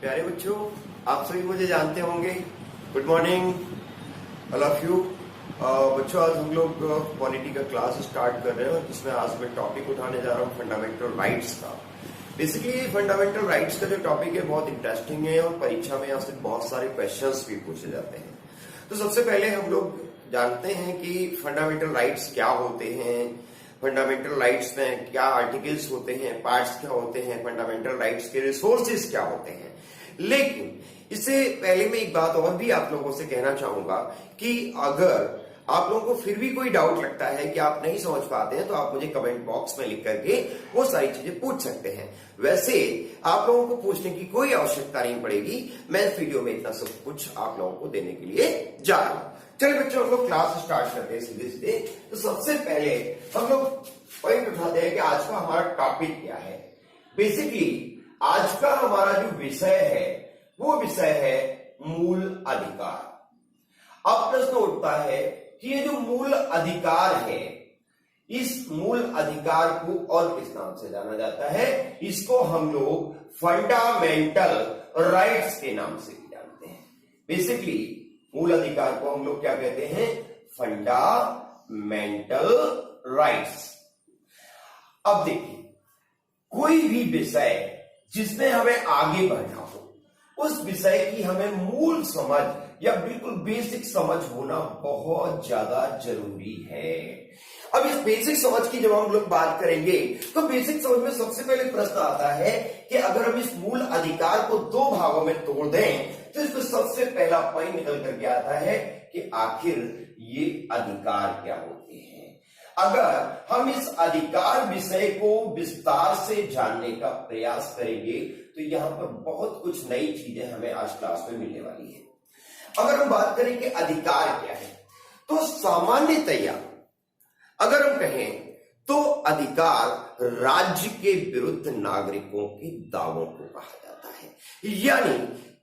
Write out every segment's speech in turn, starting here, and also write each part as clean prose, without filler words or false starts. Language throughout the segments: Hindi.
प्यारे बच्चों, आप सभी मुझे जानते होंगे। Good morning all of you. बच्चों, आज हम लोग पॉलिटी का क्लास स्टार्ट कर रहे हैं, जिसमें आज मैं टॉपिक उठाने जा रहा हूँ फंडामेंटल राइट्स का। बेसिकली फंडामेंटल राइट्स का जो टॉपिक है बहुत इंटरेस्टिंग है और परीक्षा में यहाँ से बहुत सारे क्वेश्चंस भी पूछे जाते हैं। तो सबसे पहले हम लोग जानते हैं कि फंडामेंटल राइट्स क्या होते हैं, फंडामेंटल राइट्स में क्या आर्टिकल्स होते हैं, पार्ट्स क्या होते हैं, फंडामेंटल राइट्स के रिसोर्सेज क्या होते हैं। लेकिन इससे पहले मैं एक बात और भी आप लोगों से कहना चाहूंगा कि अगर आप लोगों को फिर भी कोई डाउट लगता है कि आप नहीं समझ पाते हैं, तो आप मुझे कमेंट बॉक्स में लिख करके वो सारी चीजें पूछ सकते हैं। वैसे आप लोगों को पूछने की कोई आवश्यकता नहीं पड़ेगी, मैं इस वीडियो में इतना सब कुछ आप लोगों को देने के लिए जा रहा हूं। चलिए बच्चों, हम लोग क्लास स्टार्ट करते हैं सीधे सीधे। तो सबसे पहले हम लोग पॉइंट उठाते हैं कि आज का हमारा टॉपिक क्या है। बेसिकली आज का हमारा जो विषय है वो विषय है मूल अधिकार। अब प्रश्न उठता है कि ये जो मूल अधिकार है, इस मूल अधिकार को और किस नाम से जाना जाता है? इसको हम लोग फंडामेंटल राइट्स के नाम से भी जानते हैं। बेसिकली मूल अधिकार को हम लोग क्या कहते हैं? Fundamental rights. अब देखिए, कोई भी विषय जिसमें हमें आगे बढ़ना हो, उस विषय की हमें मूल समझ या बिल्कुल बेसिक समझ होना बहुत ज्यादा जरूरी है। अब इस बेसिक समझ की जब हम लोग बात करेंगे तो बेसिक समझ में सबसे पहले प्रश्न आता है कि अगर हम इस मूल अधिकार को दो भागों में तोड़ दें तो इसमें सबसे पहला पॉइंट निकल करके आता है कि आखिर ये अधिकार क्या होते हैं। अगर हम इस अधिकार विषय को विस्तार से जानने का प्रयास करेंगे तो यहां पर बहुत कुछ नई चीजें हमें आज क्लास में मिलने वाली है। अगर हम बात करें कि अधिकार क्या है, तो सामान्यतया अगर हम कहें तो अधिकार राज्य के विरुद्ध नागरिकों के दावों को कहा जाता है। यानी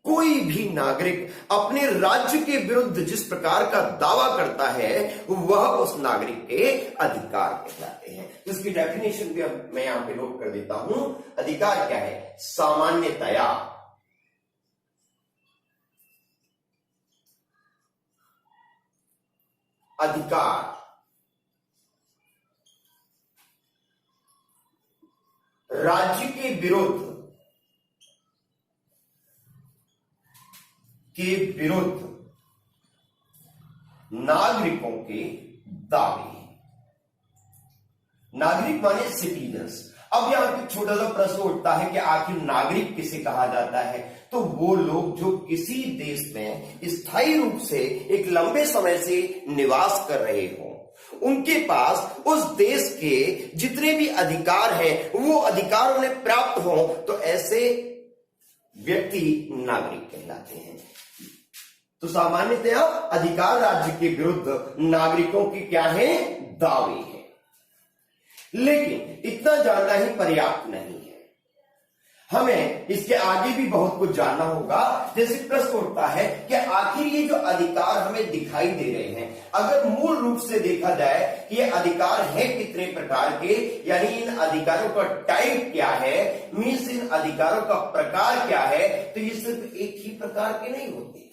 कोई भी नागरिक अपने राज्य के विरुद्ध जिस प्रकार का दावा करता है वह उस नागरिक के अधिकार कहलाते हैं। इसकी डेफिनेशन भी अब मैं यहां पे नोट कर देता हूं। अधिकार क्या है? सामान्यतया अधिकार राज्य के विरुद्ध नागरिकों के दावे। नागरिक माने सिटीजन्स। अब यहां पे छोटा सा प्रश्न उठता है कि आखिर नागरिक किसे कहा जाता है? तो वो लोग जो किसी देश में स्थायी रूप से एक लंबे समय से निवास कर रहे हो, उनके पास उस देश के जितने भी अधिकार हैं वो अधिकार उन्हें प्राप्त हो, तो ऐसे व्यक्ति नागरिक कहलाते हैं। तो सामान्यतया अधिकार राज्य के विरुद्ध नागरिकों के क्या है? दावे हैं। लेकिन इतना जानना ही पर्याप्त नहीं है, हमें इसके आगे भी बहुत कुछ जानना होगा। जैसे प्रश्न उठता है कि आखिर ये जो अधिकार हमें दिखाई दे रहे हैं, अगर मूल रूप से देखा जाए कि ये अधिकार है कितने प्रकार के, यानी इन अधिकारों का टाइप क्या है, मीन्स इन अधिकारों का प्रकार क्या है, तो ये सिर्फ एक ही प्रकार के नहीं होते।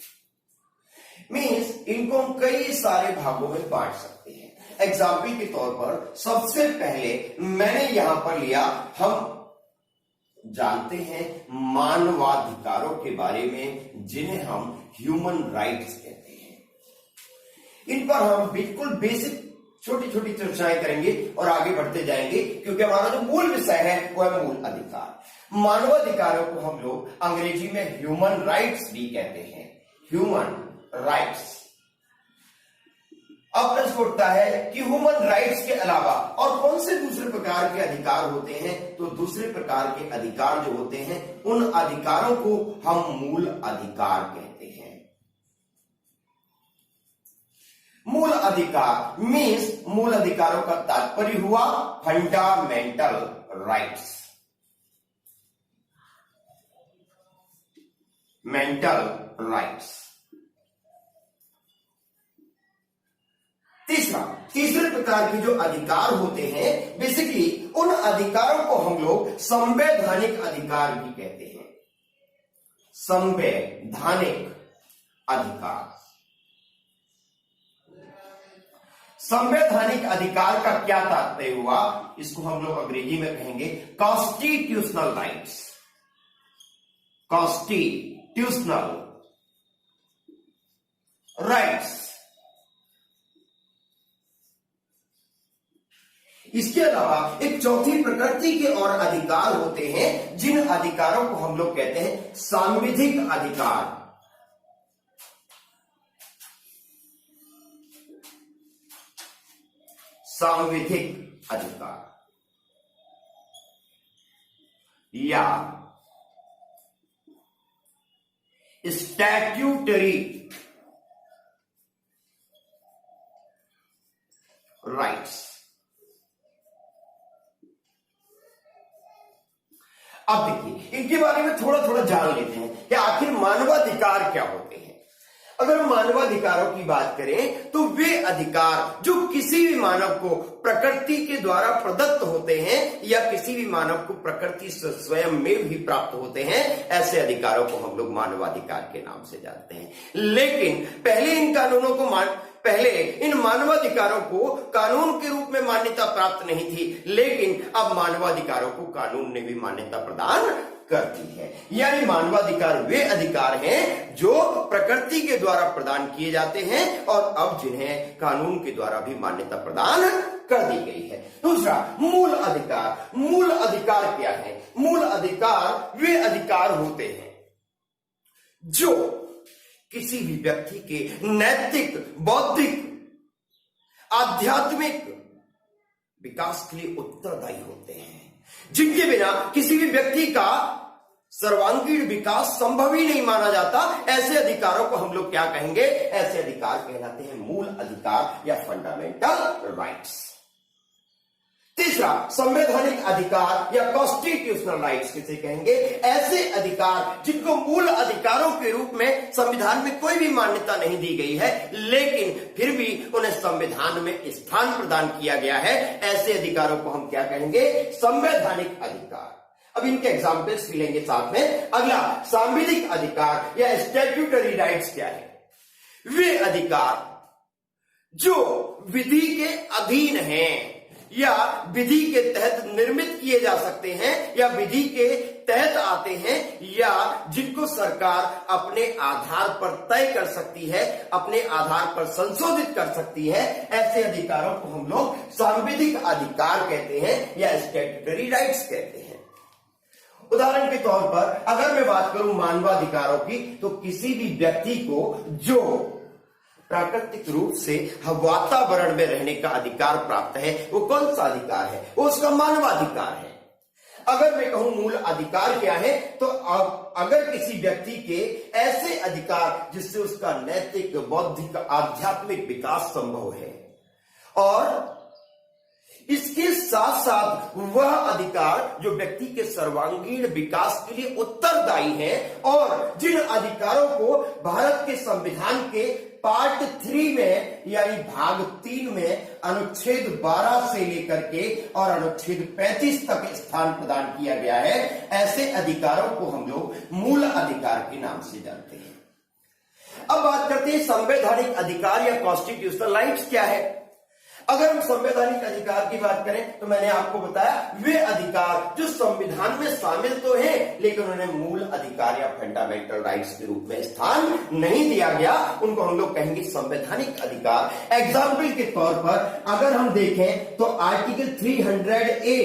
मीन्स इनको हम कई सारे भागों में बांट सकते हैं। एग्जाम्पल के तौर पर सबसे पहले मैंने यहां पर लिया, हम जानते हैं मानवाधिकारों के बारे में, जिन्हें हम ह्यूमन राइट्स कहते हैं। इन पर हम बिल्कुल बेसिक छोटी छोटी चर्चाएं करेंगे और आगे बढ़ते जाएंगे, क्योंकि हमारा जो मूल विषय है वो है मूल अधिकार। मानवाधिकारों को हम लोग अंग्रेजी में ह्यूमन राइट्स भी कहते हैं, ह्यूमन राइट्स। अब प्रश्न उठता है कि ह्यूमन राइट्स के अलावा और कौन से दूसरे प्रकार के अधिकार होते हैं? तो दूसरे प्रकार के अधिकार जो होते हैं, उन अधिकारों को हम मूल अधिकार कहते हैं। मूल अधिकार मीन्स मूल अधिकारों का तात्पर्य हुआ फंडामेंटल राइट्स। Mental rights. तीसरे प्रकार के जो अधिकार होते हैं, बेसिकली उन अधिकारों को हम लोग संवैधानिक अधिकार भी कहते हैं। संवैधानिक अधिकार। संवैधानिक अधिकार का क्या तात्पर्य हुआ, इसको हम लोग अंग्रेजी में कहेंगे कॉन्स्टिट्यूशनल राइट्स। Constitutional rights. इसके अलावा एक चौथी प्रकृति के और अधिकार होते हैं, जिन अधिकारों को हम लोग कहते हैं सांविधिक अधिकार। सांविधिक अधिकार या स्टैट्यूटरी राइट्स। अब देखिए, इनके बारे में थोड़ा थोड़ा जान लेते हैं कि आखिर मानवाधिकार क्या होते हैं। अगर मानवाधिकारों की बात करें तो वे अधिकार जो किसी भी मानव को प्रकृति के द्वारा प्रदत्त होते हैं या किसी भी मानव को प्रकृति से स्वयं में भी प्राप्त होते हैं, ऐसे अधिकारों को हम लोग मानवाधिकार के नाम से जानते हैं। लेकिन पहले इन मानवाधिकारों को कानून के रूप में मान्यता प्राप्त नहीं थी, लेकिन अब मानवाधिकारों को कानून ने भी मान्यता प्रदान करती है। यानी मानवाधिकार वे अधिकार हैं जो प्रकृति के द्वारा प्रदान किए जाते हैं और अब जिन्हें कानून के द्वारा भी मान्यता प्रदान कर दी गई है। दूसरा, मूल अधिकार। मूल अधिकार क्या है? मूल अधिकार वे अधिकार होते हैं जो किसी भी व्यक्ति के नैतिक, बौद्धिक, आध्यात्मिक विकास के लिए उत्तरदायी होते हैं, जिनके बिना किसी भी व्यक्ति का सर्वांगीण विकास संभव ही नहीं माना जाता। ऐसे अधिकारों को हम लोग क्या कहेंगे? ऐसे अधिकार कहलाते हैं मूल अधिकार या फंडामेंटल राइट्स। तीसरा, संवैधानिक अधिकार या कॉन्स्टिट्यूशनल राइट्स किसे कहेंगे? ऐसे अधिकार जिनको मूल अधिकारों के रूप में संविधान में कोई भी मान्यता नहीं दी गई है, लेकिन फिर भी उन्हें संविधान में स्थान प्रदान किया गया है। ऐसे अधिकारों को हम क्या कहेंगे? संवैधानिक अधिकार। अब इनके एग्जाम्पल्स भी लेंगे साथ में। अगला, सांविधिक अधिकार या स्टैट्यूटरी राइट्स क्या है? वे अधिकार जो विधि के अधीन हैं या विधि के तहत निर्मित किए जा सकते हैं या विधि के तहत आते हैं या जिनको सरकार अपने आधार पर तय कर सकती है, अपने आधार पर संशोधित कर सकती है, ऐसे अधिकारों को हम लोग सांविधिक अधिकार कहते हैं या स्टैट्यूटरी राइट्स कहते हैं। उदाहरण के तौर पर अगर मैं बात करूं मानवाधिकारों की, तो किसी भी व्यक्ति को जो प्राकृतिक रूप से वातावरण में रहने का अधिकार प्राप्त है, वो कौन सा अधिकार है? वो उसका मानवाधिकार है। अगर मैं कहूं मूल अधिकार क्या है, तो अगर किसी व्यक्ति के ऐसे अधिकार जिससे उसका नैतिक, बौद्धिक, आध्यात्मिक विकास संभव है और इसके साथ साथ वह अधिकार जो व्यक्ति के सर्वांगीण विकास के लिए उत्तरदायी है और जिन अधिकारों को भारत के संविधान के पार्ट 3 में यानी भाग 3 में अनुच्छेद 12 से लेकर के और अनुच्छेद 35 तक स्थान प्रदान किया गया है, ऐसे अधिकारों को हम लोग मूल अधिकार के नाम से जानते हैं। अब बात करते हैं संवैधानिक अधिकार या कॉन्स्टिट्यूशनल राइट्स क्या है। अगर हम संवैधानिक अधिकार की बात करें तो मैंने आपको बताया वे अधिकार जो संविधान में शामिल तो हैं, लेकिन उन्हें मूल अधिकार या फंडामेंटल राइट्स के रूप में स्थान नहीं दिया गया, उनको हम लोग कहेंगे संवैधानिक अधिकार। एग्जाम्पल के तौर पर अगर हम देखें तो आर्टिकल 300A,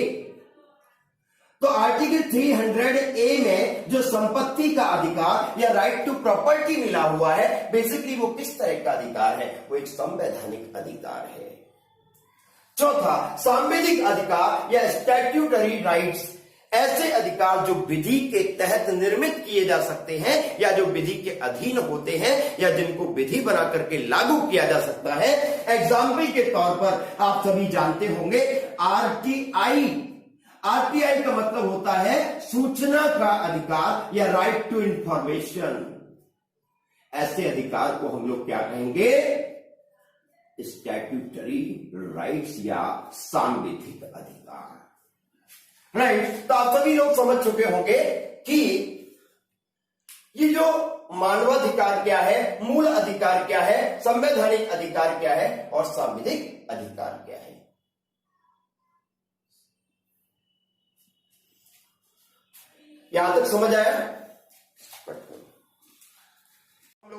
तो आर्टिकल 300A में जो संपत्ति का अधिकार या राइट टू प्रॉपर्टी मिला हुआ है, बेसिकली वो किस तरह का अधिकार है? वो एक संवैधानिक अधिकार है। चौथा, सांविधिक अधिकार या स्टैट्यूटरी राइट्स, ऐसे अधिकार जो विधि के तहत निर्मित किए जा सकते हैं या जो विधि के अधीन होते हैं या जिनको विधि बना करके लागू किया जा सकता है। एग्जाम्पल के तौर पर आप सभी जानते होंगे आरटीआई। आरटीआई का मतलब होता है सूचना का अधिकार या राइट टू इंफॉर्मेशन। ऐसे अधिकार को हम लोग क्या कहेंगे? स्टैट्यूटरी राइट्स या सांविधिक अधिकार। राइट, तो आप सभी लोग समझ चुके होंगे कि ये मानवाधिकार क्या है, मूल अधिकार क्या है, संवैधानिक अधिकार क्या है और सांविधिक अधिकार क्या है। यहां तक समझ आया? हम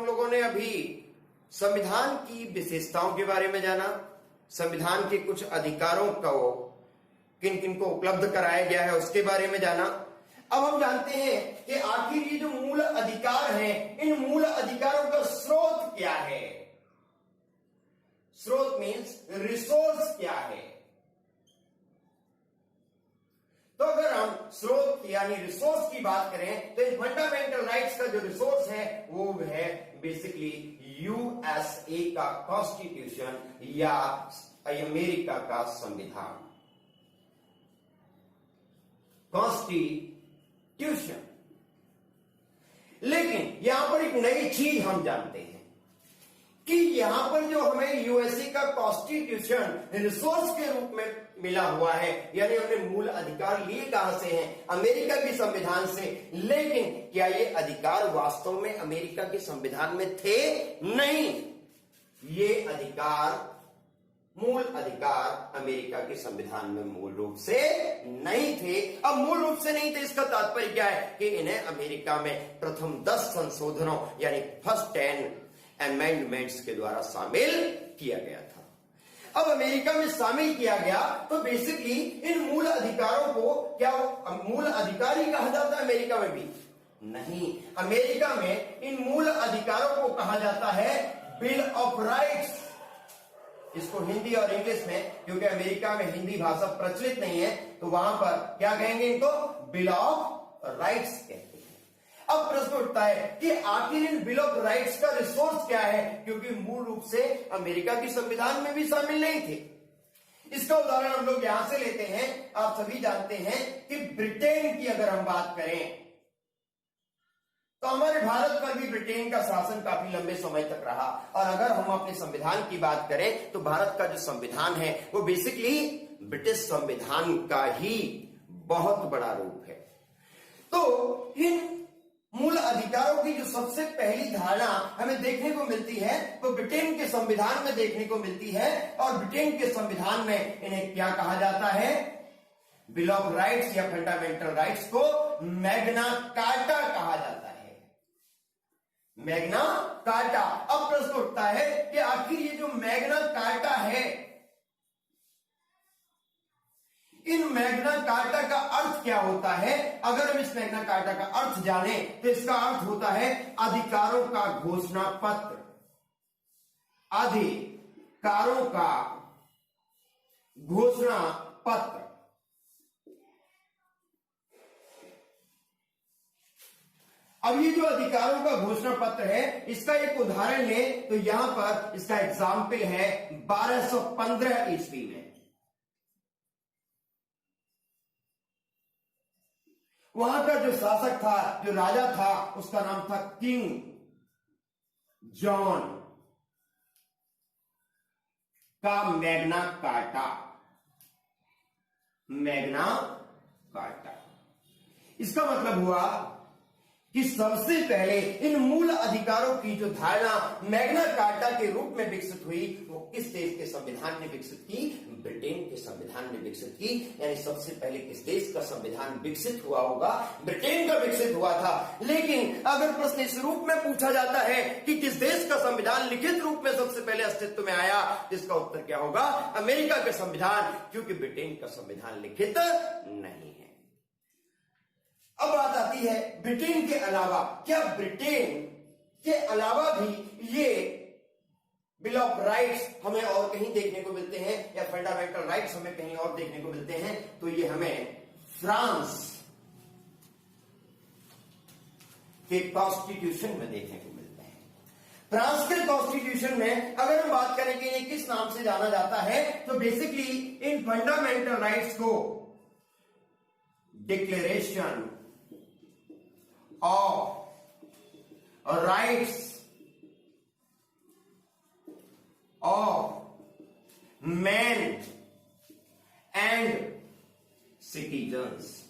लोगों ने अभी संविधान की विशेषताओं के बारे में जाना, संविधान के कुछ अधिकारों को किन किन को उपलब्ध कराया गया है उसके बारे में जाना। अब हम जानते हैं कि आखिर ये जो मूल अधिकार हैं, इन मूल अधिकारों का स्रोत क्या है। स्रोत मीन्स रिसोर्स क्या है। तो अगर हम स्रोत यानी रिसोर्स की बात करें तो इन फंडामेंटल राइट्स का जो रिसोर्स है वो है बेसिकली यूएसए का कॉन्स्टिट्यूशन या अमेरिका का संविधान, कॉन्स्टिट्यूशन। लेकिन यहां पर एक नई चीज हम जानते हैं कि यहां पर जो हमें यूएसए का कॉन्स्टिट्यूशन रिसोर्स के रूप में मिला हुआ है, यानी हमने मूल अधिकार लिए कहां से हैं? अमेरिका के संविधान से। लेकिन क्या ये अधिकार वास्तव में अमेरिका के संविधान में थे? नहीं, ये अधिकार मूल अधिकार अमेरिका के संविधान में मूल रूप से नहीं थे। अब मूल रूप से नहीं थे इसका तात्पर्य क्या है कि इन्हें अमेरिका में प्रथम 10 संशोधनों यानी फर्स्ट 10 अमेंडमेंट्स के द्वारा शामिल किया गया था। अब अमेरिका में शामिल किया गया तो बेसिकली इन मूल अधिकारों को क्या मूल अधिकार ही कहा जाता है अमेरिका में भी? नहीं, अमेरिका में इन मूल अधिकारों को कहा जाता है बिल ऑफ राइट्स। इसको हिंदी और इंग्लिश में, क्योंकि अमेरिका में हिंदी भाषा प्रचलित नहीं है, तो वहां पर क्या कहेंगे इनको? बिल ऑफ राइट्स कहते हैं। अब प्रश्न उठता है कि आखिर इन बिल ऑफ राइट्स का रिसोर्स क्या है, क्योंकि मूल रूप से अमेरिका के संविधान में भी शामिल नहीं थे। इसका उदाहरण हम लोग यहां से लेते हैं। आप सभी जानते हैं कि ब्रिटेन की अगर हम बात करें तो हमारे भारत पर भी ब्रिटेन का शासन काफी लंबे समय तक रहा। और अगर हम अपने संविधान की बात करें तो भारत का जो संविधान है वो बेसिकली ब्रिटिश संविधान का ही बहुत बड़ा रूप है। तो इन मूल अधिकारों की जो सबसे पहली धारणा हमें देखने को मिलती है वो ब्रिटेन के संविधान में देखने को मिलती है। और ब्रिटेन के संविधान में इन्हें क्या कहा जाता है? बिल ऑफ राइट्स या फंडामेंटल राइट्स को मैग्ना कार्टा कहा जाता है। Magna carta. अब प्रश्न उठता है कि आखिर ये जो मैग्ना कार्टा है, इन मैग्ना कार्टा का अर्थ क्या होता है? अगर हम इस मैग्ना कार्टा का अर्थ जाने तो इसका अर्थ होता है अधिकारों का घोषणा पत्र। अधिकारों का घोषणा पत्र। अब ये जो अधिकारों का घोषणा पत्र है, इसका एक उदाहरण ले तो यहां पर इसका एग्जाम्पल है 1215 ईस्वी में। वहां का जो शासक था, जो राजा था, उसका नाम था किंग जॉन का मैग्ना कार्टा। मैग्ना कार्टा इसका मतलब हुआ कि सबसे पहले इन मूल अधिकारों की जो धारणा मैग्ना कार्टा के रूप में विकसित हुई वो किस देश के संविधान ने विकसित की? ब्रिटेन के संविधान ने विकसित की। यानी सबसे पहले किस देश का संविधान विकसित हुआ होगा? ब्रिटेन का विकसित हुआ था। लेकिन अगर प्रश्न इस रूप में पूछा जाता है कि किस देश का संविधान लिखित रूप में सबसे पहले अस्तित्व में आया, इसका उत्तर क्या होगा? अमेरिका का संविधान, क्योंकि ब्रिटेन का संविधान लिखित नहीं है। अब बात आती है ब्रिटेन के अलावा, क्या ब्रिटेन के अलावा भी ये बिल ऑफ राइट्स हमें और कहीं देखने को मिलते हैं या फंडामेंटल राइट्स हमें कहीं और देखने को मिलते हैं? तो ये हमें फ्रांस के कॉन्स्टिट्यूशन में देखने को मिलते हैं। फ्रांस के कॉन्स्टिट्यूशन में अगर हम बात करें कि ये किस नाम से जाना जाता है, तो बेसिकली इन फंडामेंटल राइट्स को declaration of rights of men and citizens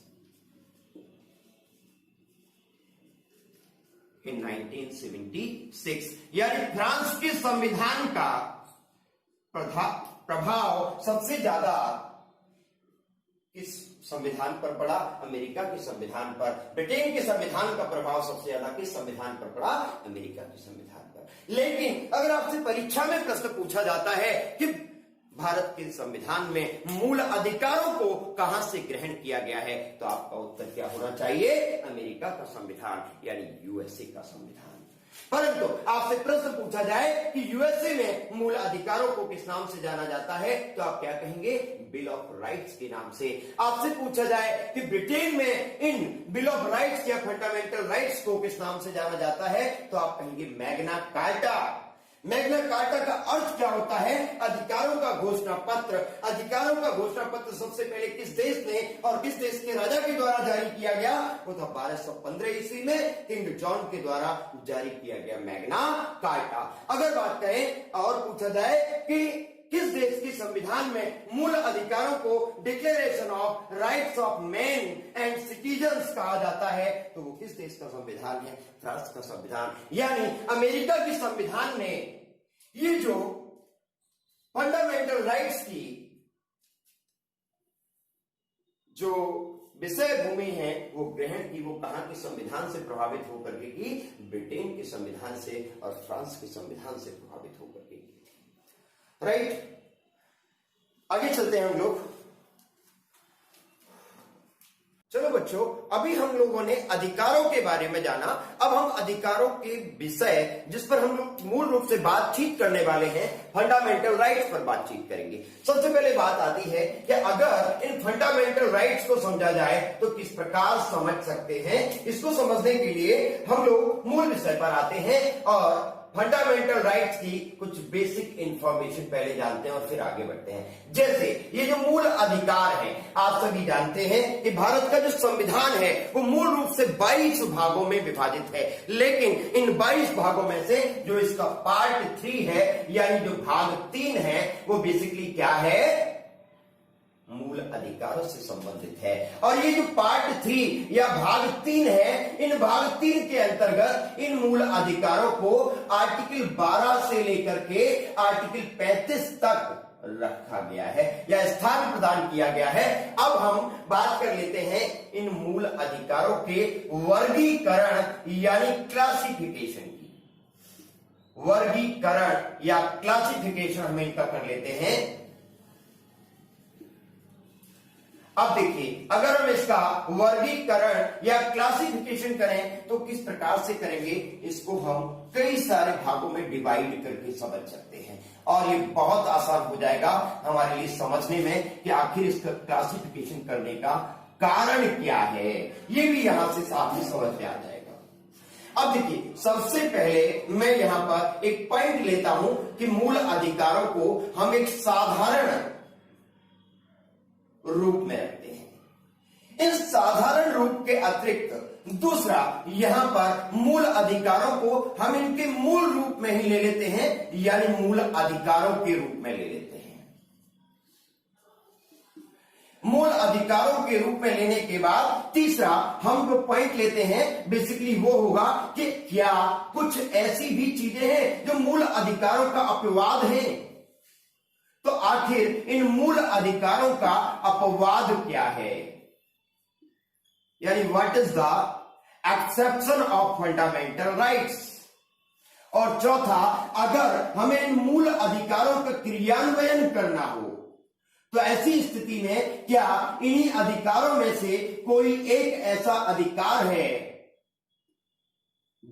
इन 1976। यानी फ्रांस के संविधान का प्रभाव सबसे ज्यादा किस संविधान पर पड़ा? अमेरिका के संविधान पर। ब्रिटेन के संविधान का प्रभाव सबसे ज्यादा किस संविधान पर पड़ा? अमेरिका के संविधान पर। लेकिन अगर आपसे परीक्षा में प्रश्न पूछा जाता है कि भारत के संविधान में मूल अधिकारों को कहां से ग्रहण किया गया है, तो आपका उत्तर क्या होना चाहिए? अमेरिका का संविधान, यानी यूएसए का संविधान। परंतु आपसे प्रश्न पूछा जाए कि यूएसए में मूल अधिकारों को किस नाम से जाना जाता है, तो आप क्या कहेंगे? बिल ऑफ राइट्स के नाम से। आपसे पूछा जाए कि ब्रिटेन में इन बिल ऑफ राइट्स या फंडामेंटल राइट्स को किस नाम से जाना जाता है, तो आप कहेंगे मैग्ना कार्टा। मैग्ना कार्टा का अर्थ क्या होता है? अधिकारों का घोषणा पत्र। अधिकारों का घोषणा पत्र सबसे पहले किस देश ने और किस देश के राजा के द्वारा जारी किया गया? वो था 1215 ईस्वी में किंग जॉन के द्वारा जारी किया गया मैग्ना कार्टा। अगर बात करें और पूछा जाए कि किस देश के संविधान में मूल अधिकारों को declaration of rights of man and citizens कहा जाता है, तो वो किस देश का संविधान है? फ्रांस का संविधान। यानी अमेरिका के संविधान ने ये जो फंडामेंटल राइट्स की जो विषय भूमि है वो ग्रहण की, वो कहां के संविधान से प्रभावित होकर के की? ब्रिटेन के संविधान से और फ्रांस के संविधान से प्रभावित होकर के की। राइट, आगे चलते हैं हम लोग। चलो बच्चों, अभी हम लोगों ने अधिकारों के बारे में जाना। अब हम अधिकारों के विषय जिस पर हम लोग मूल रूप से बातचीत करने वाले हैं, फंडामेंटल राइट्स पर बातचीत करेंगे। सबसे पहले बात आती है कि अगर इन फंडामेंटल राइट्स को समझा जाए तो किस प्रकार समझ सकते हैं। इसको समझने के लिए हम लोग मूल विषय पर आते हैं और फंडामेंटल राइट्स की कुछ बेसिक इंफॉर्मेशन पहले जानते हैं और फिर आगे बढ़ते हैं। जैसे ये जो मूल अधिकार है, आप सभी जानते हैं कि भारत का जो संविधान है वो मूल रूप से 22 भागों में विभाजित है। लेकिन इन 22 भागों में से जो इसका पार्ट 3 है, यानी जो भाग 3 है, वो बेसिकली क्या है? मूल अधिकारों से संबंधित है। और ये जो पार्ट 3 या भाग 3 है, इन भाग 3 के अंतर्गत इन मूल अधिकारों को आर्टिकल 12 से लेकर के आर्टिकल 35 तक रखा गया है या स्थान प्रदान किया गया है। अब हम बात कर लेते हैं इन मूल अधिकारों के वर्गीकरण यानी क्लासिफिकेशन की। वर्गीकरण या क्लासिफिकेशन हम इनका कर लेते हैं। अब देखिए, अगर हम इसका वर्गीकरण या क्लासिफिकेशन करें तो किस प्रकार से करेंगे? इसको हम कई सारे भागों में डिवाइड करके समझ सकते हैं और ये बहुत आसान हो जाएगा हमारे लिए समझने में कि आखिर इसका क्लासिफिकेशन करने का कारण क्या है। ये भी यहां से साफ ही समझ में आ जाएगा। अब देखिए, सबसे पहले मैं यहां पर एक पॉइंट लेता हूं कि मूल अधिकारों को हम एक साधारण रूप में रखते हैं। इस साधारण रूप के अतिरिक्त दूसरा, यहां पर मूल अधिकारों को हम इनके मूल रूप में ही ले लेते हैं, यानी मूल अधिकारों के रूप में ले लेते हैं। मूल अधिकारों के रूप में लेने के बाद तीसरा हम जो पॉइंट लेते हैं बेसिकली वो होगा कि क्या कुछ ऐसी भी चीजें हैं जो मूल अधिकारों का अपवाद है। तो आखिर इन मूल अधिकारों का अपवाद क्या है, यानी what is the exception of fundamental rights. और चौथा, अगर हमें इन मूल अधिकारों का क्रियान्वयन करना हो तो ऐसी स्थिति में क्या इन्हीं अधिकारों में से कोई एक ऐसा अधिकार है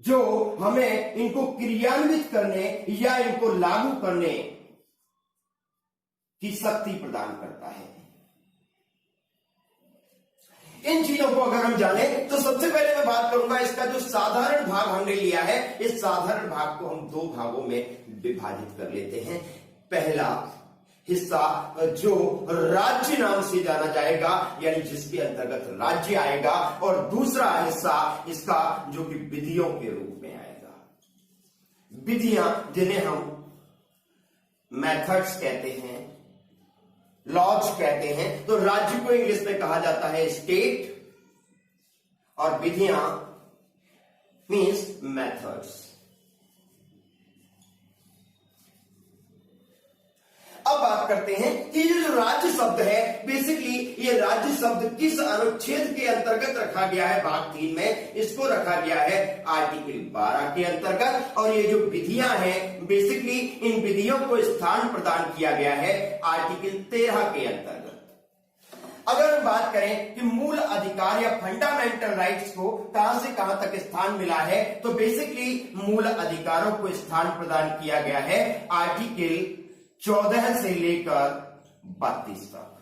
जो हमें इनको क्रियान्वित करने या इनको लागू करने की शक्ति प्रदान करता है। इन चीजों को अगर हम जाने तो सबसे पहले मैं बात करूंगा इसका जो साधारण भाग हमने लिया है, इस साधारण भाग को हम 2 भागों में विभाजित कर लेते हैं। पहला हिस्सा जो राज्य नाम से जाना जाएगा, यानी जिसके अंतर्गत राज्य आएगा, और दूसरा हिस्सा इसका जो कि विधियों के रूप में आएगा। विधियां जिन्हें हम मेथड्स कहते हैं, लॉज कहते हैं। तो राज्य को इंग्लिश में कहा जाता है स्टेट और विधियां मीन्स मेथड्स। अब बात करते हैं कि ये जो राज्य शब्द है, बेसिकली ये राज्य शब्द किस अनुच्छेद के अंतर्गत रखा गया है? भाग 3 में इसको रखा गया है आर्टिकल 12 के अंतर्गत। और ये जो विधियां हैं, बेसिकली इन विधियों को स्थान प्रदान किया गया है आर्टिकल 13 के अंतर्गत। अगर हम बात करें कि मूल अधिकार या फंडामेंटल राइट्स को कहां से कहां तक स्थान मिला है, तो बेसिकली मूल अधिकारों को स्थान प्रदान किया गया है आर्टिकल 14 से लेकर 32 तक।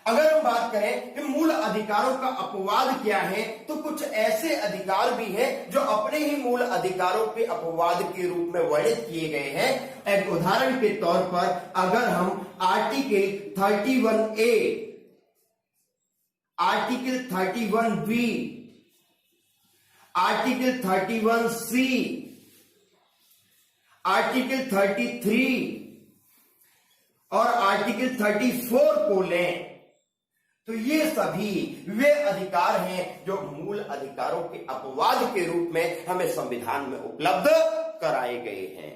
अगर हम बात करें कि मूल अधिकारों का अपवाद क्या है, तो कुछ ऐसे अधिकार भी हैं जो अपने ही मूल अधिकारों के अपवाद के रूप में वर्णित किए गए हैं। एक उदाहरण के तौर पर अगर हम article 31A, article 31B, article 31C, article 33 और आर्टिकल 34 को लें, तो ये सभी वे अधिकार हैं जो मूल अधिकारों के अपवाद के रूप में हमें संविधान में उपलब्ध कराए गए हैं।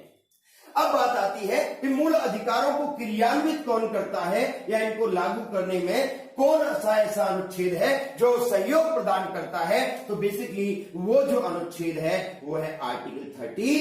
अब बात आती है कि मूल अधिकारों को क्रियान्वित कौन करता है या इनको लागू करने में कौन सा ऐसा अनुच्छेद है जो सहयोग प्रदान करता है, तो बेसिकली वो जो अनुच्छेद है वो है आर्टिकल 35,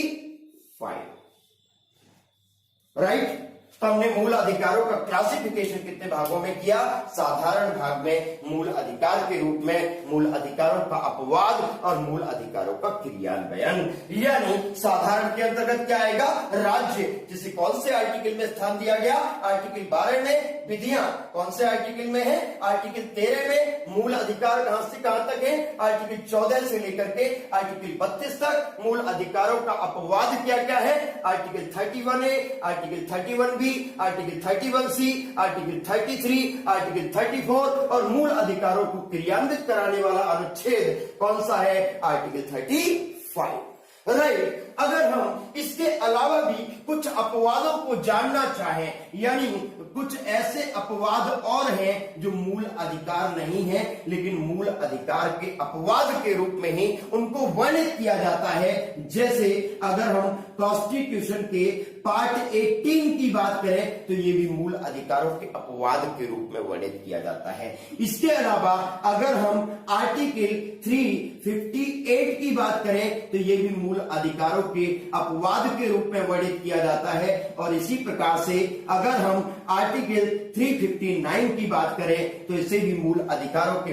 राइट। तो हमने मूल अधिकारों का क्लासिफिकेशन कितने भागों में किया? साधारण भाग में मूल अधिकार के रूप में मूल अधिकारों का अपवाद और मूल अधिकारों का क्रियान्वयन। यानी साधारण के अंतर्गत क्या आएगा? राज्य, जिसे कौन से आर्टिकल में स्थान दिया गया? आर्टिकल 12 में। विधियां कौन से आर्टिकल में है? आर्टिकल 13 में। मूल अधिकार कहां से कहां तक है? आर्टिकल 14 से लेकर के आर्टिकल 32 तक। मूल अधिकारों का अपवाद क्या क्या है? Article 31A, article 31B, article 31C, article 33, article 34 और मूल अधिकारों को क्रियान्वित कराने वाला अनुच्छेद कौन सा है? Article 35, right. अगर हम इसके अलावा भी कुछ अपवादों को जानना चाहें, यानी कुछ ऐसे अपवाद और हैं जो मूल अधिकार नहीं है लेकिन मूल अधिकार के अपवाद के रूप में ही उनको वर्णित किया जाता है, जैसे अगर हम कॉन्स्टिट्यूशन के पार्ट 18 की बात करें तो ये भी मूल अधिकारों के अपवाद के रूप में वर्णित किया जाता है। इसके अलावा अगर हम आर्टिकल 358 की बात करें तो ये भी मूल अधिकारों के अपवाद के रूप में वर्णित किया जाता है। और इसी प्रकार से अगर हम आर्टिकल 359 की बात करें तो इसे भी मूल अधिकारों के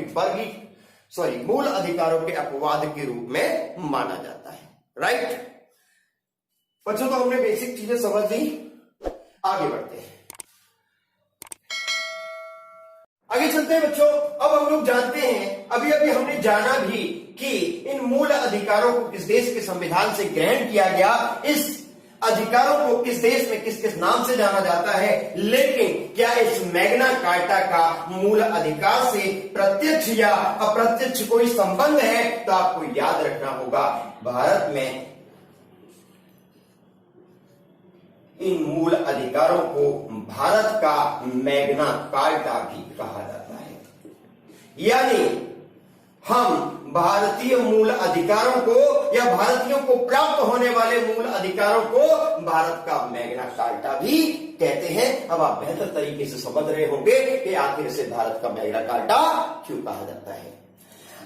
मूल अधिकारों के अपवाद के रूप में माना जाता है, राइट। बच्चों, तो हमने बेसिक चीजें समझ ली, आगे बढ़ते हैं। आगे चलते हैं बच्चों। अब हम लोग जानते हैं, अभी अभी हमने जाना भी कि इन मूल अधिकारों को किस देश के संविधान से ग्रहण किया गया, इस अधिकारों को किस देश में किस किस नाम से जाना जाता है। लेकिन क्या इस मैग्ना कार्टा का मूल अधिकार से प्रत्यक्ष या अप्रत्यक्ष कोई संबंध है? तो आपको याद रखना होगा, भारत में इन मूल अधिकारों को भारत का मैग्ना कार्टा भी कहा जाता है। यानी हम भारतीय मूल अधिकारों को या भारतीयों को प्राप्त होने वाले मूल अधिकारों को भारत का मैग्ना कार्टा भी कहते हैं। अब आप बेहतर तरीके से समझ रहे होंगे कि आखिर से भारत का मैग्ना कार्टा क्यों कहा जाता है।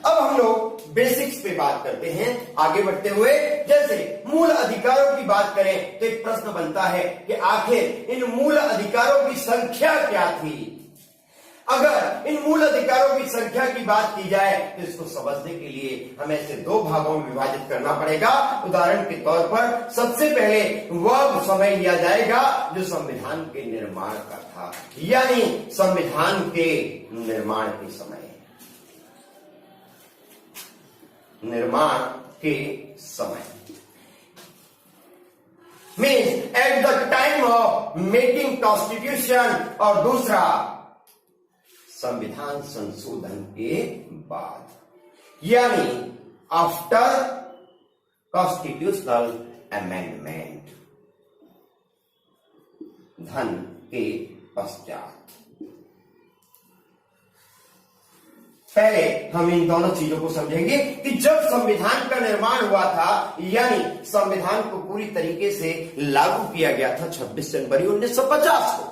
अब हम लोग बेसिक्स पे बात करते हैं आगे बढ़ते हुए। जैसे मूल अधिकारों की बात करें तो एक प्रश्न बनता है कि आखिर इन मूल अधिकारों की संख्या क्या थी। अगर इन मूल अधिकारों की संख्या की बात की जाए तो इसको समझने के लिए हमें इसे दो भागों में विभाजित करना पड़ेगा। उदाहरण के तौर पर सबसे पहले वह समय लिया जाएगा जो संविधान के निर्माण का था, यानी संविधान के निर्माण के समय, means at the time of making constitution, और दूसरा संविधान संशोधन के बाद, यानी आफ्टर कॉन्स्टिट्यूशनल अमेंडमेंट, धन के पश्चात। पहले हम इन दोनों चीजों को समझेंगे कि जब संविधान का निर्माण हुआ था, यानी संविधान को पूरी तरीके से लागू किया गया था 26 जनवरी 1950 को,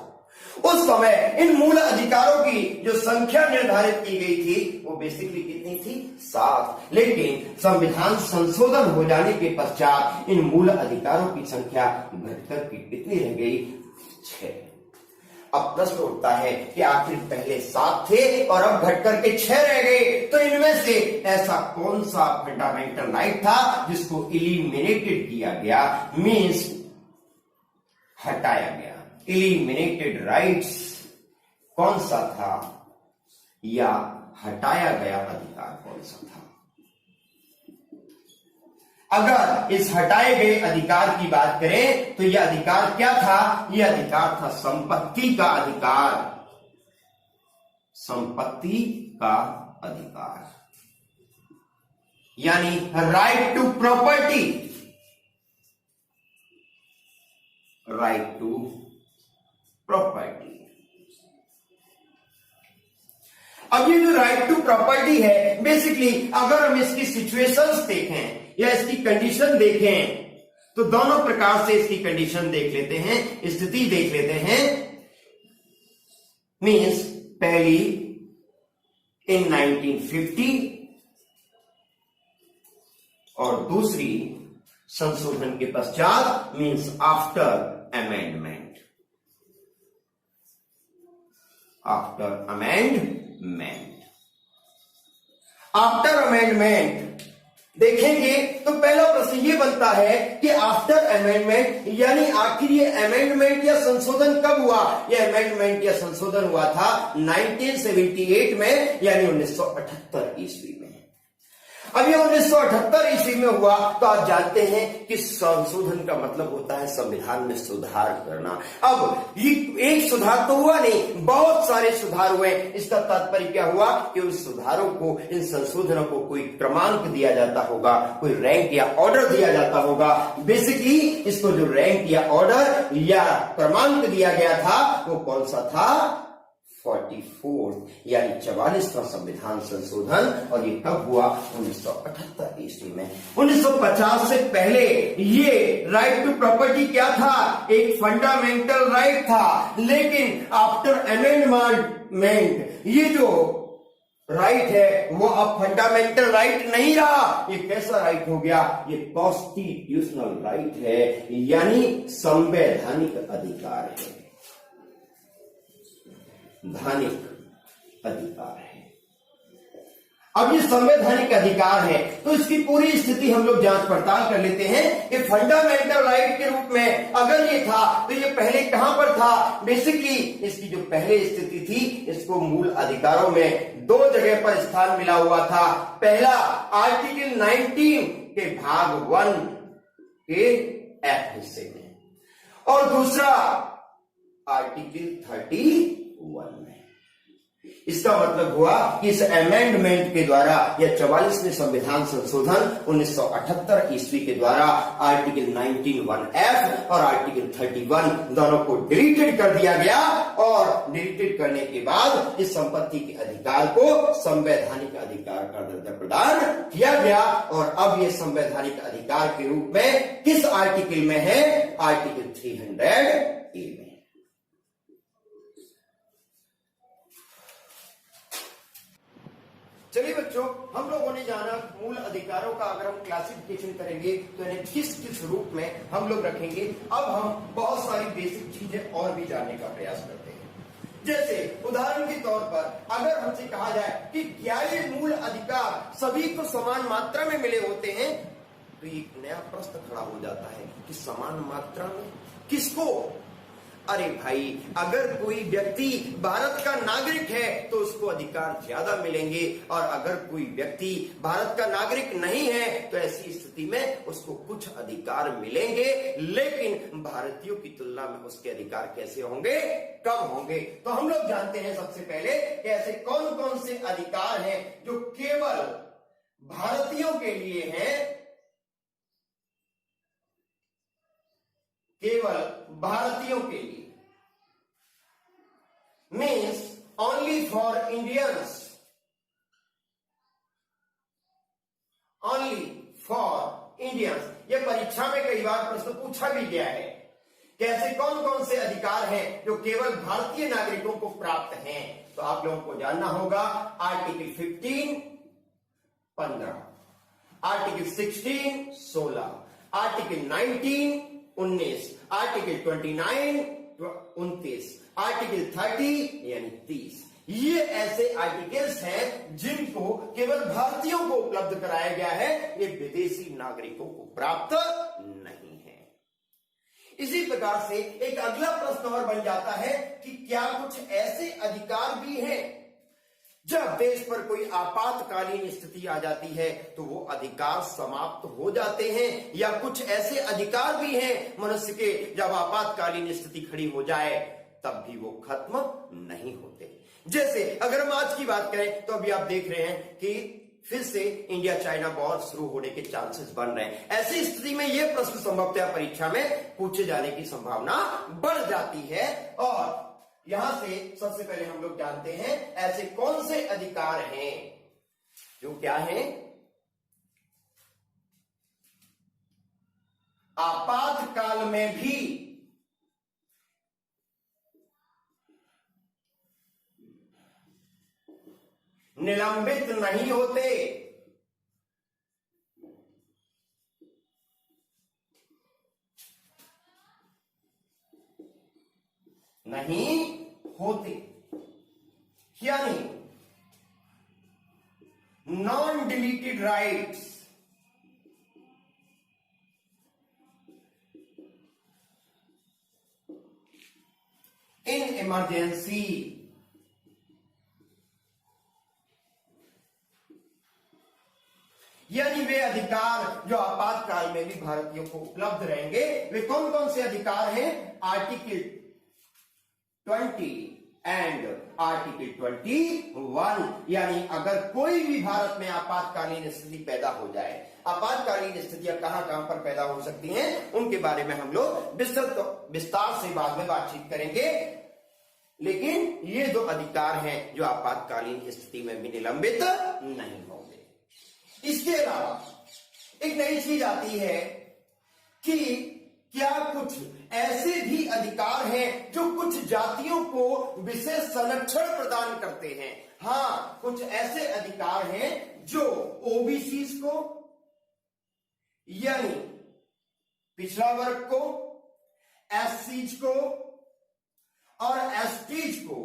उस समय इन मूल अधिकारों की जो संख्या निर्धारित की गई थी वो बेसिकली कितनी थी? 7। लेकिन संविधान संशोधन हो जाने के पश्चात इन मूल अधिकारों की संख्या घटकर की कितनी रह गई? 6। अब प्रश्न उठता है कि आखिर पहले 7 थे और अब घटकर के 6 रह गए, तो इनमें से ऐसा कौन सा फंडामेंटल राइट था जिसको इलिमिनेटेड किया गया, मींस हटाया गया? इलिमिनेटेड राइट्स कौन सा था या हटाया गया अधिकार कौन सा था? अगर इस हटाए गए अधिकार की बात करें तो यह अधिकार क्या था? यह अधिकार था संपत्ति का अधिकार, संपत्ति का अधिकार, यानी right to property, right to property. अब ये जो राइट टू प्रॉपर्टी है, बेसिकली अगर हम इसकी सिचुएशंस देखें या इसकी कंडीशन देखें तो दोनों प्रकार से इसकी कंडीशन देख लेते हैं, स्थिति देख लेते हैं। मींस पहली इन 1950 और दूसरी संशोधन के पश्चात, means after amendment, after amendment. After amendment देखेंगे तो पहला प्रश्न ये बनता है कि आफ्टर अमेंडमेंट यानी आखिर ये अमेंडमेंट या संशोधन कब हुआ? ये अमेंडमेंट या संशोधन हुआ था 1978 में, यानी 1978 ईस्वी में। अब ये 1978 ईस्वी में हुआ, तो आप जानते हैं कि संशोधन का मतलब होता है संविधान में सुधार करना। अब ये एक सुधार तो हुआ नहीं, बहुत सारे सुधार हुए। इसका तात्पर्य क्या हुआ कि उस सुधारों को, इन संशोधनों को कोई क्रमांक दिया जाता होगा, कोई रैंक या ऑर्डर दिया जाता होगा। बेसिकली इसको जो रैंक या ऑर्डर या क्रमांक दिया गया था वो कौन सा था? 44, यानी 44वां संविधान संशोधन। और ये कब हुआ? 1978 ईस्वी में। 1950 से पहले ये राइट टू प्रॉपर्टी क्या था? एक फंडामेंटल राइट था। लेकिन आफ्टर अमेंडमेंट ये जो राइट है वो अब फंडामेंटल राइट नहीं रहा। ये कैसा राइट हो गया? ये कॉन्स्टिट्यूशनल राइट है, यानी संवैधानिक अधिकार है, संवैधानिक अधिकार है। अब ये संवैधानिक अधिकार है तो इसकी पूरी स्थिति हम लोग जांच पड़ताल कर लेते हैं कि फंडामेंटल राइट के रूप में अगर ये था तो ये पहले कहां पर था? बेसिकली इसकी जो पहले स्थिति थी, इसको मूल अधिकारों में 2 जगह पर स्थान मिला हुआ था। पहला आर्टिकल 19 के भाग 1 के F हिस्से में, और दूसरा आर्टिकल 31 में। इसका मतलब हुआ कि इस अमेंडमेंट के द्वारा या 44वें संविधान संशोधन 1978 ईस्वी के द्वारा आर्टिकल 19(1)(f) और आर्टिकल 31 दोनों को डिलीटेड कर दिया गया, और डिलीटेड करने के बाद इस संपत्ति के अधिकार को संवैधानिक अधिकार का दर्जा प्रदान किया गया। और अब ये संवैधानिक अधिकार के रूप में किस आर्टिकल में है? आर्टिकल 300A में। चलिए बच्चों, हम लोगों ने जाना मूल अधिकारों का अगर हम क्लासिफिकेशन करेंगे तो इन्हें किस किस रूप में हम लोग रखेंगे। अब हम बहुत सारी बेसिक चीजें और भी जानने का प्रयास करते हैं। जैसे उदाहरण के तौर पर अगर हमसे कहा जाए कि क्या ये मूल अधिकार सभी को समान मात्रा में मिले होते हैं, तो एक नया प्रश्न खड़ा हो जाता है कि समान मात्रा में किसको? अरे भाई, अगर कोई व्यक्ति भारत का नागरिक है तो उसको अधिकार ज्यादा मिलेंगे, और अगर कोई व्यक्ति भारत का नागरिक नहीं है तो ऐसी स्थिति में उसको कुछ अधिकार मिलेंगे, लेकिन भारतीयों की तुलना में उसके अधिकार कैसे होंगे? कम होंगे। तो हम लोग जानते हैं सबसे पहले कि ऐसे कौन कौन से अधिकार हैं जो केवल भारतीयों के लिए हैं, केवल भारतीयों के लिए, means only for Indians. Only for Indians. ये परीक्षा में कई बार प्रश्न पूछा भी गया है कि ऐसे कौन कौन से अधिकार हैं जो केवल भारतीय नागरिकों को प्राप्त हैं। तो आप लोगों को जानना होगा article 15 15, article 16 16, article 19 19, article 29 29, article 30 यानी 30। ये ऐसे आर्टिकल्स हैं जिनको केवल भारतीयों को उपलब्ध कराया गया है, ये विदेशी नागरिकों को प्राप्त नहीं है। इसी प्रकार से एक अगला प्रश्न और बन जाता है कि क्या कुछ ऐसे अधिकार भी हैं जब देश पर कोई आपातकालीन स्थिति आ जाती है तो वो अधिकार समाप्त हो जाते हैं, या कुछ ऐसे अधिकार भी हैं मनुष्य के जब आपातकालीन स्थिति खड़ी हो जाए तब भी वो खत्म नहीं होते। जैसे अगर हम आज की बात करें तो अभी आप देख रहे हैं कि फिर से इंडिया चाइना वॉर शुरू होने के चांसेस बन रहे हैं। ऐसी स्थिति में यह प्रश्न संभवतः परीक्षा में पूछे जाने की संभावना बढ़ जाती है। और यहां से सबसे पहले हम लोग जानते हैं ऐसे कौन से अधिकार हैं जो क्या हैं, आपातकाल में भी निलंबित नहीं होते। नहीं होते यानी non deleted rights in emergency. यानी वे अधिकार जो आपातकाल में भी भारतीयों को उपलब्ध रहेंगे, वे कौन कौन से अधिकार हैं? Article 20 and article 21। यानी अगर कोई भी भारत में आपातकालीन स्थिति पैदा हो जाए, आपातकालीन स्थितियां कहां कहां पर पैदा हो सकती हैं उनके बारे में हम लोग विस्तार से बाद में बातचीत करेंगे, लेकिन ये दो अधिकार हैं जो आपातकालीन स्थिति में भी निलंबित नहीं होंगे। इसके अलावा एक नई चीज आती है कि क्या कुछ ऐसे भी अधिकार हैं जो कुछ जातियों को विशेष संरक्षण प्रदान करते हैं। हां, कुछ ऐसे अधिकार हैं जो ओबीसीज को यानी पिछड़ा वर्ग को, एससीज को और एसटीज को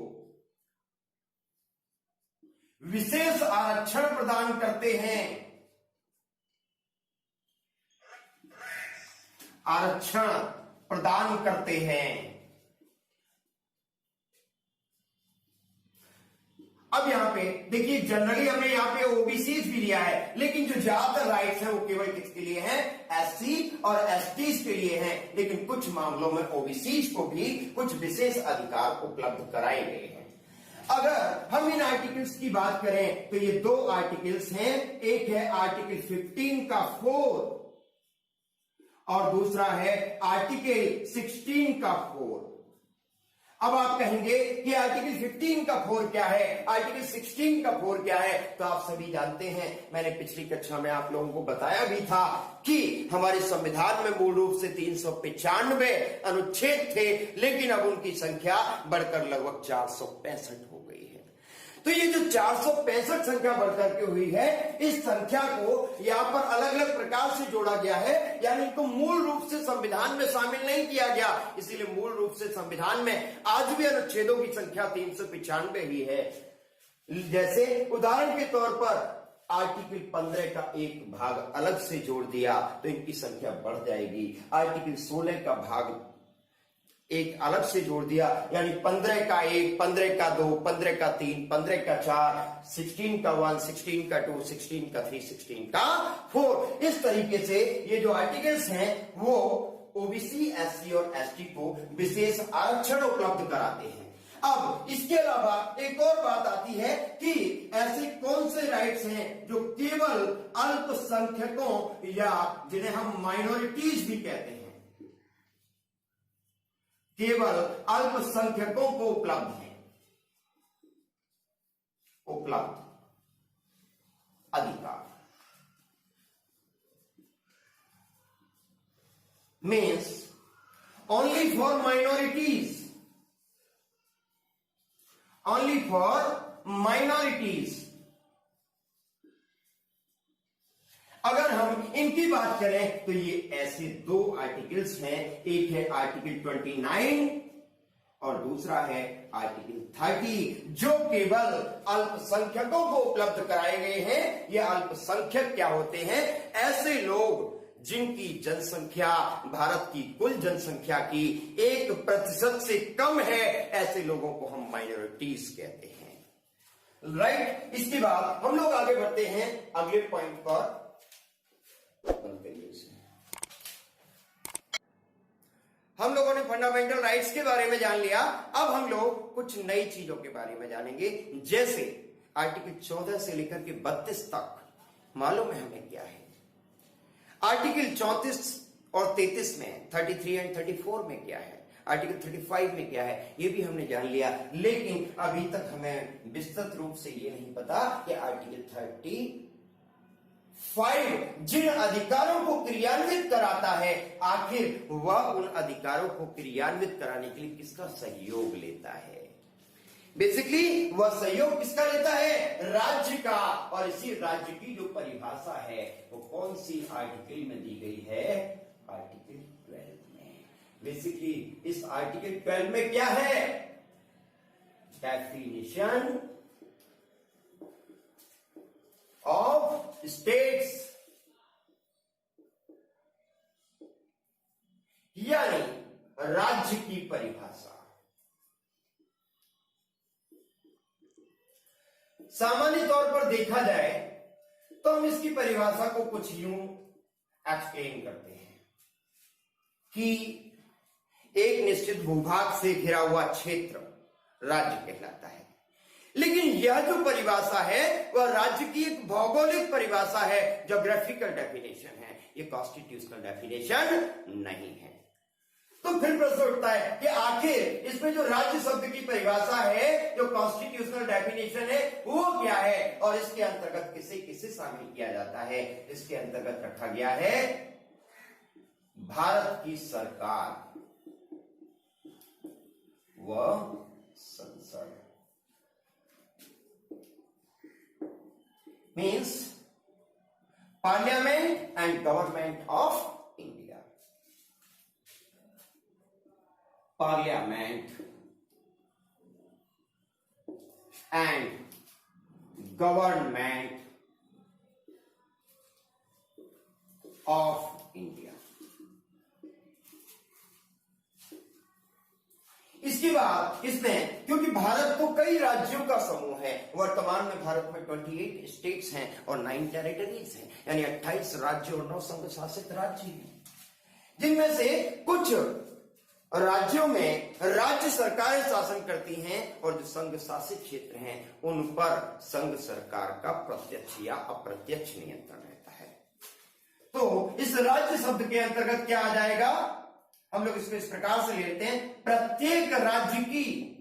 विशेष आरक्षण प्रदान करते हैं, आरक्षण प्रदान करते हैं। अब यहां पे देखिए, जनरली हमने यहां पे ओबीसीज भी लिया है, लेकिन जो ज्यादातर राइट्स हैं वो केवल किसके लिए हैं? एससी और एसटीज के लिए हैं। लेकिन कुछ मामलों में ओबीसीज को भी कुछ विशेष अधिकार उपलब्ध कराए गए हैं। अगर हम इन आर्टिकल्स की बात करें तो ये दो आर्टिकल्स हैं, एक है आर्टिकल 15 का 4 और दूसरा है आर्टिकल 16 का 4। अब आप कहेंगे कि आर्टिकल 15 का 4 क्या है, आर्टिकल 16 का 4 क्या है? तो आप सभी जानते हैं, मैंने पिछली कक्षा में आप लोगों को बताया भी था कि हमारे संविधान में मूल रूप से 395 अनुच्छेद थे, लेकिन अब उनकी संख्या बढ़कर लगभग 465 हो गई है। तो ये जो 465 संख्या बढ़कर के हुई है, इस संख्या को यहां पर अलग अलग प्रकार से जोड़ा गया है, यानी इनको मूल रूप से संविधान में शामिल नहीं किया गया। इसीलिए मूल रूप से संविधान में आज भी अनुच्छेदों की संख्या 395 ही है। जैसे उदाहरण के तौर पर आर्टिकल 15 का एक भाग अलग से जोड़ दिया तो इनकी संख्या बढ़ जाएगी। आर्टिकल 16 का भाग एक अलग से जोड़ दिया, यानी 15 का 1, 15 का 2, 15 का 3, 15 का 4, 16 का 1, 16 का 2, 16 का 3, 16 का 4। इस तरीके से ये जो आर्टिकल्स हैं वो ओबीसी, एससी और एसटी को विशेष आरक्षण उपलब्ध कराते हैं। अब इसके अलावा एक और बात आती है कि ऐसे कौन से राइट्स हैं जो केवल अल्पसंख्यकों या जिन्हें हम माइनॉरिटीज भी कहते हैं, केवल अल्पसंख्यकों को उपलब्ध है, उपलब्ध अधिकार। means only for minorities, only for minorities। अगर हम इनकी बात करें तो ये ऐसे दो आर्टिकल्स हैं, एक है आर्टिकल 29 और दूसरा है आर्टिकल 30, जो केवल अल्पसंख्यकों को उपलब्ध कराए गए हैं। ये अल्पसंख्यक क्या होते हैं? ऐसे लोग जिनकी जनसंख्या भारत की कुल जनसंख्या की 1% से कम है, ऐसे लोगों को हम माइनॉरिटीज कहते हैं। राइट। इसके बाद हम लोग आगे बढ़ते हैं अगले पॉइंट पर। हम लोगों ने फंडामेंटल राइट्स के बारे में जान लिया। अब हम लोग कुछ नई चीजों के बारे में जानेंगे, जैसे आर्टिकल 14 से लेकर के 32 तक मालूम है हमें क्या है? आर्टिकल 34 और 33 में 33 एंड 34 में क्या है? आर्टिकल 35 में क्या है? ये भी हमने जान लिया। लेकिन अभी तक हमें विस्तृत रूप से ये नहीं पता कि आर्टिकल 35 जिन अधिकारों को क्रियान्वित कराता है, आखिर वह उन अधिकारों को क्रियान्वित कराने के लिए किसका सहयोग लेता है? बेसिकली वह सहयोग किसका लेता है? राज्य का। और इसी राज्य की जो परिभाषा है वो कौन सी आर्टिकल में दी गई है? आर्टिकल 12 में। बेसिकली इस आर्टिकल 12 में क्या है? डेफिनेशन ऑफ स्टेट्स, यानी राज्य की परिभाषा। सामान्य तौर पर देखा जाए तो हम इसकी परिभाषा को कुछ यूं एक्सप्लेन करते हैं कि एक निश्चित भूभाग से घिरा हुआ क्षेत्र राज्य कहलाता है। लेकिन यह जो परिभाषा है वह राज्य की एक भौगोलिक परिभाषा है, ज्योग्राफिकल डेफिनेशन है, ये कॉन्स्टिट्यूशनल डेफिनेशन नहीं है। तो फिर प्रश्न उठता है कि आखिर इसमें जो राज्य शब्द की परिभाषा है, जो कॉन्स्टिट्यूशनल डेफिनेशन है, वो क्या है और इसके अंतर्गत किसे किसे शामिल किया जाता है? इसके अंतर्गत रखा गया है भारत की सरकार व संसद, means parliament and government of India. Parliament and government of India. इसके बाद इसमें, क्योंकि भारत तो कई राज्यों का समूह है, वर्तमान में भारत में 28 स्टेट्स हैं और 9 टेरिटरीज हैं, यानी 28 राज्य और 9 संघ शासित राज्य हैं, जिनमें से कुछ राज्यों में राज्य सरकारें शासन करती हैं और जो संघ शासित क्षेत्र हैं उन पर संघ सरकार का प्रत्यक्ष या अप्रत्यक्ष नियंत्रण रहता है। तो इस राज्य शब्द के अंतर्गत क्या आ जाएगा? हम लोग इसको इस प्रकार से लेते हैं, प्रत्येक राज्य की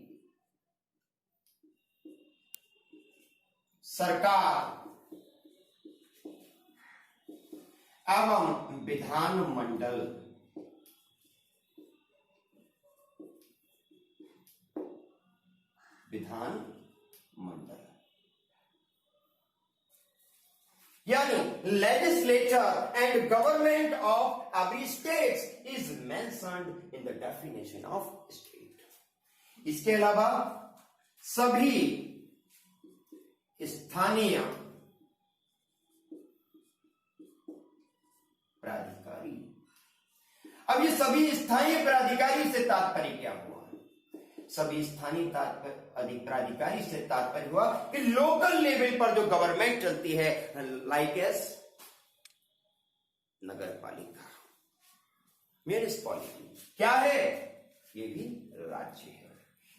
सरकार एवं विधानमंडल यानी legislature and government of every state is mentioned in the definition of state. इसके अलावा सभी स्थानीय प्राधिकारी, अब ये सभी स्थानीय प्राधिकारी से तात्पर्य क्या हुआ? सभी स्थानीय प्राधिकारी से तात्पर्य हुआ कि लोकल लेवल पर जो गवर्नमेंट चलती है, लाइक एस नगर पालिका, म्यूनिसिपैलिटी, क्या है? ये भी राज्य है।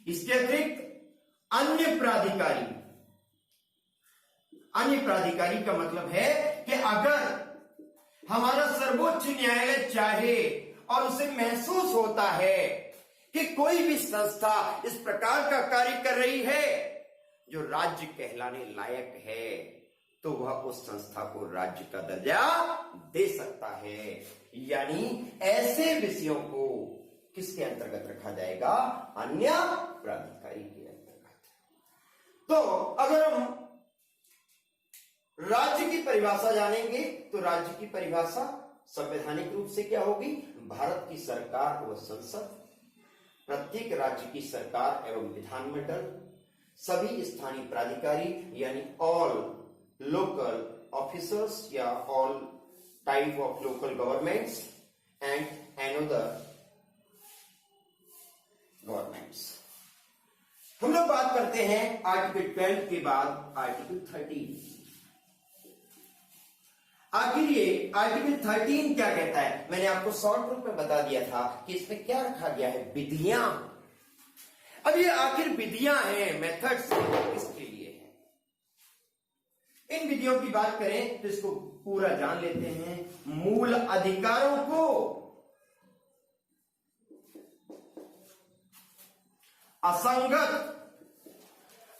इसके अतिरिक्त अन्य प्राधिकारी का मतलब है कि अगर हमारा सर्वोच्च न्यायालय चाहे और उसे महसूस होता है कि कोई भी संस्था इस प्रकार का कार्य कर रही है जो राज्य कहलाने लायक है, तो वह उस संस्था को राज्य का दर्जा दे सकता है। यानी ऐसे विषयों को किसके अंतर्गत रखा जाएगा? अन्य प्राधिकारी के अंतर्गत। तो अगर हम राज्य की परिभाषा जानेंगे तो राज्य की परिभाषा संवैधानिक रूप से क्या होगी? भारत की सरकार व संसद, प्रत्येक राज्य की सरकार एवं विधानमंडल, सभी स्थानीय प्राधिकारी यानी ऑल लोकल ऑफिसर्स या all type of local governments and another governments. हम लोग बात करते हैं आर्टिकल 12 के बाद आर्टिकल 13। आखिर ये आर्टिकल 13 क्या कहता है? मैंने आपको शॉर्ट रूप में बता दिया था कि इसमें क्या रखा गया है? विधियां। अब ये आखिर विधियां हैं, मेथड्स किसके लिए है? इन विधियों की बात करें तो इसको पूरा जान लेते हैं। मूल अधिकारों को असंगत,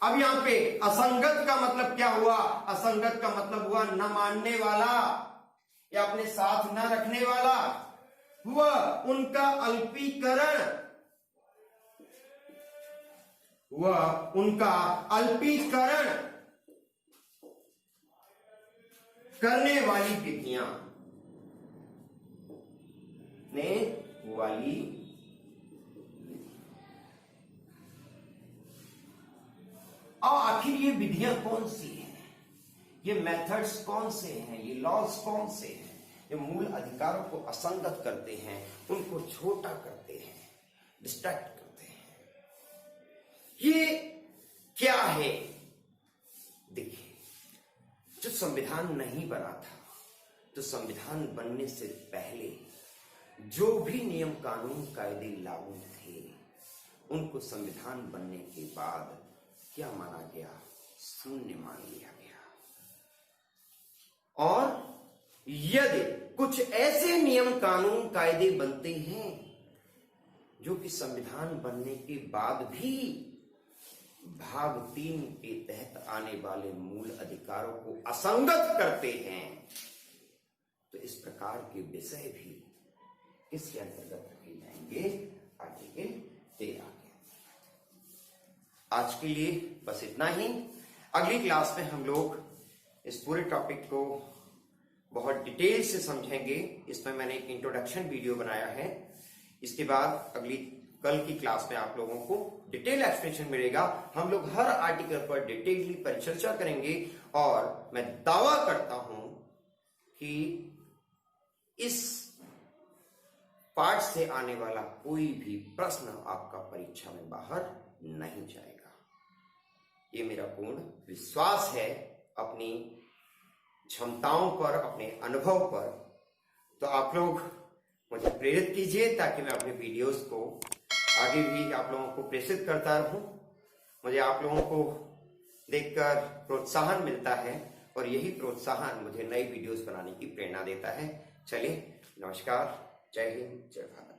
अब यहां पे असंगत का मतलब क्या हुआ? असंगत का मतलब हुआ न मानने वाला या अपने साथ न रखने वाला, हुआ उनका अल्पीकरण, हुआ उनका अल्पीकरण करने वाली विधियां ने वाली। और आखिर ये विधियां कौन सी हैं? ये मेथड्स कौन से हैं? ये लॉज कौन से हैं जो मूल अधिकारों को असंगत करते हैं, उनको छोटा करते हैं, डिस्ट्रैक्ट करते हैं? ये क्या है? देखिए, जो संविधान नहीं बना था, तो संविधान बनने से पहले जो भी नियम कानून कायदे लागू थे, उनको संविधान बनने के बाद क्या माना गया? शून्य मान लिया गया। और यदि कुछ ऐसे नियम कानून कायदे बनते हैं जो कि संविधान बनने के बाद भी भाग 3 के तहत आने वाले मूल अधिकारों को असंगत करते हैं, तो इस प्रकार के विषय भी किसके अंतर्गत रखे जाएंगे? आर्टिकल 13 के। आज के लिए बस इतना ही। अगली क्लास में हम लोग इस पूरे टॉपिक को बहुत डिटेल से समझेंगे। इसमें मैंने एक इंट्रोडक्शन वीडियो बनाया है। इसके बाद कल की क्लास में आप लोगों को डिटेल एक्सप्लेनेशन मिलेगा। हम लोग हर आर्टिकल पर डिटेलली परिचर्चा करेंगे और मैं दावा करता हूं कि इस पाठ से आने वाला कोई भी प्रश्न आपका परीक्षा में बाहर नहीं जाएगा। ये मेरा पूर्ण विश्वास है अपनी क्षमताओं पर, अपने अनुभव पर। तो आप लोग मुझे प्रेरित कीजिए ताकि मैं अपने वीडियोस को आगे भी आप लोगों को प्रेषित करता रहूं। मुझे आप लोगों को देखकर प्रोत्साहन मिलता है और यही प्रोत्साहन मुझे नई वीडियोस बनाने की प्रेरणा देता है। चलिए, नमस्कार, जय हिंद, जय भारत।